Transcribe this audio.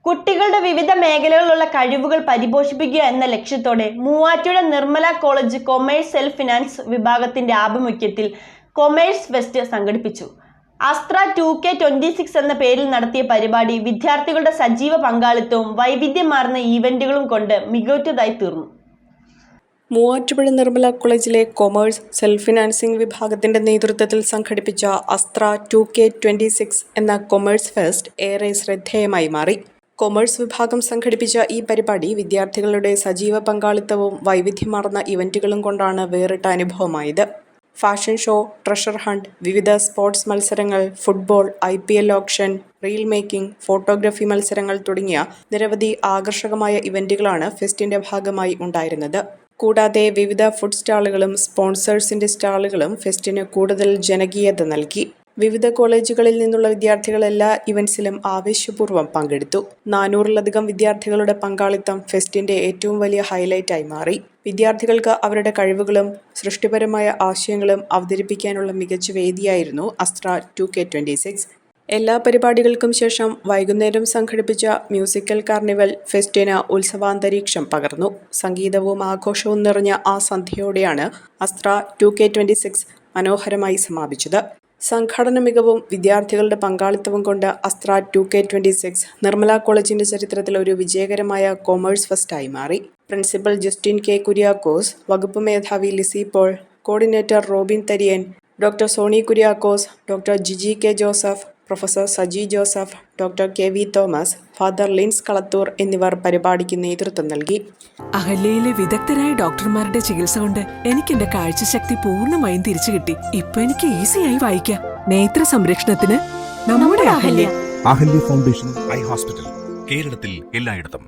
കുട്ടികളുടെ വിവിധ മേഖലകളിലുള്ള കഴിവുകൾ പരിപോഷിപ്പിക്കുക എന്ന ലക്ഷ്യത്തോടെ Muvattupuzha Nirmala college commerce self finance വിഭാഗത്തിന്റെ ആഭിമുഖ്യത്തിൽ കൊമേഴ്സ് ഫെസ്റ്റ് സംഘടിപ്പിച്ചു. അസ്ത്ര 2K26 എന്ന പേരിൽ നടത്തിയ പരിപാടി വിദ്യാർത്ഥികളുടെ സജീവ പങ്കാളിത്തവും വൈവിധ്യമാർന്ന ഈവന്റുകളും കൊണ്ട് മികവുറ്റതായി തീർന്നു. മൂവാറ്റുപുഴ നിർമ്മല കോളേജിലെ കൊമേഴ്സ് സെൽഫ് ഫിനാൻസിംഗ് വിഭാഗത്തിന്റെ നേതൃത്വത്തിൽ സംഘടിപ്പിച്ച അസ്ത്ര 2K26 എന്ന കൊമേഴ്സ് ഫെസ്റ്റ് ഏറെ ശ്രദ്ധേയമായി മാറി. കൊമേഴ്സ് വിഭാഗം സംഘടിപ്പിച്ച ഈ പരിപാടി വിദ്യാർത്ഥികളുടെ സജീവ പങ്കാളിത്തവും വൈവിധ്യമാർന്ന ഇവന്റുകളും കൊണ്ടാണ് വേറിട്ട അനുഭവമായത്. ഫാഷൻ ഷോ, ട്രഷർ ഹണ്ട്, വിവിധ സ്പോർട്സ് മത്സരങ്ങൾ, football, IPL option, reel making, photography മത്സരങ്ങൾ തുടങ്ങിയ നിരവധി ആകർഷകമായ ഇവന്റുകളാണ് ഫെസ്റ്റിന്റെ ഭാഗമായി ഉണ്ടായിരുന്നത്. കൂടാതെ വിവിധ ഫുഡ് സ്റ്റാളുകളും സ്പോൺസേഴ്സിന്റെ സ്റ്റാളുകളും ഫെസ്റ്റിന് കൂടുതൽ ജനകീയത നൽകി. വിവിധ കോളേജുകളിൽ നിന്നുള്ള വിദ്യാർത്ഥികൾ എല്ലാ ഇവന്റ്സിലും ആവേശപൂർവ്വം പങ്കെടുത്തു. 400-ലധികം വിദ്യാർത്ഥികളുടെ പങ്കാളിത്തം ഫെസ്റ്റിന്റെ ഏറ്റവും വലിയ ഹൈലൈറ്റായി മാറി. വിദ്യാർത്ഥികൾക്ക് അവരുടെ കഴിവുകളും സൃഷ്ടിപരമായ ആശയങ്ങളും അവതരിപ്പിക്കാനുള്ള മികച്ച വേദിയായിരുന്നു അസ്ത്ര 2K26. എല്ലാ പരിപാടികൾക്കും ശേഷം വൈകുന്നേരം സംഘടിപ്പിച്ച മ്യൂസിക്കൽ കാർണിവൽ ഫെസ്റ്റിന് ഉത്സവാന്തരീക്ഷം പകർന്നു. സംഗീതവും ആഘോഷവും നിറഞ്ഞ ആ സന്ധ്യയോടെയാണ് അസ്ത്ര 2K26 മനോഹരമായി സമാപിച്ചത്. സംഘാടന മികവും വിദ്യാർത്ഥികളുടെ പങ്കാളിത്തവും കൊണ്ട് അസ്ത്ര 2K26 നിർമ്മല കോളേജിന്റെ ചരിത്രത്തിൽ ഒരു വിജയകരമായ കൊമേഴ്സ് ഫെസ്റ്റായി മാറി. Principal Justin K. കുര്യാക്കോസ്, വകുപ്പ് മേധാവി Lissy Paul, coordinator Robin Tharian, doctor Soni Kuriakose, doctor Jiji K. Joseph, professor Saji Joseph, doctor KV Thomas, father Lins Kalathoor എന്നിവർ പരിപാടിക്ക് നേതൃത്വം നൽകി. അഹല്യയിലെ വിദഗ്ധരായ ഡോക്ടർമാരുടെ ചികിത്സ കൊണ്ട് എനിക്ക് എന്റെ കാഴ്ചശക്തി പൂർണ്ണമായും തിരിച്ചു കിട്ടി. ഇപ്പൊ എനിക്ക് ഈസിയായി വായിക്കാം. നേത്ര സംരക്ഷണത്തിന് നമ്മുടെ Ahalya. Ahalya foundation eye hospital, കേരളത്തിൽ എല്ലായിടത്തും.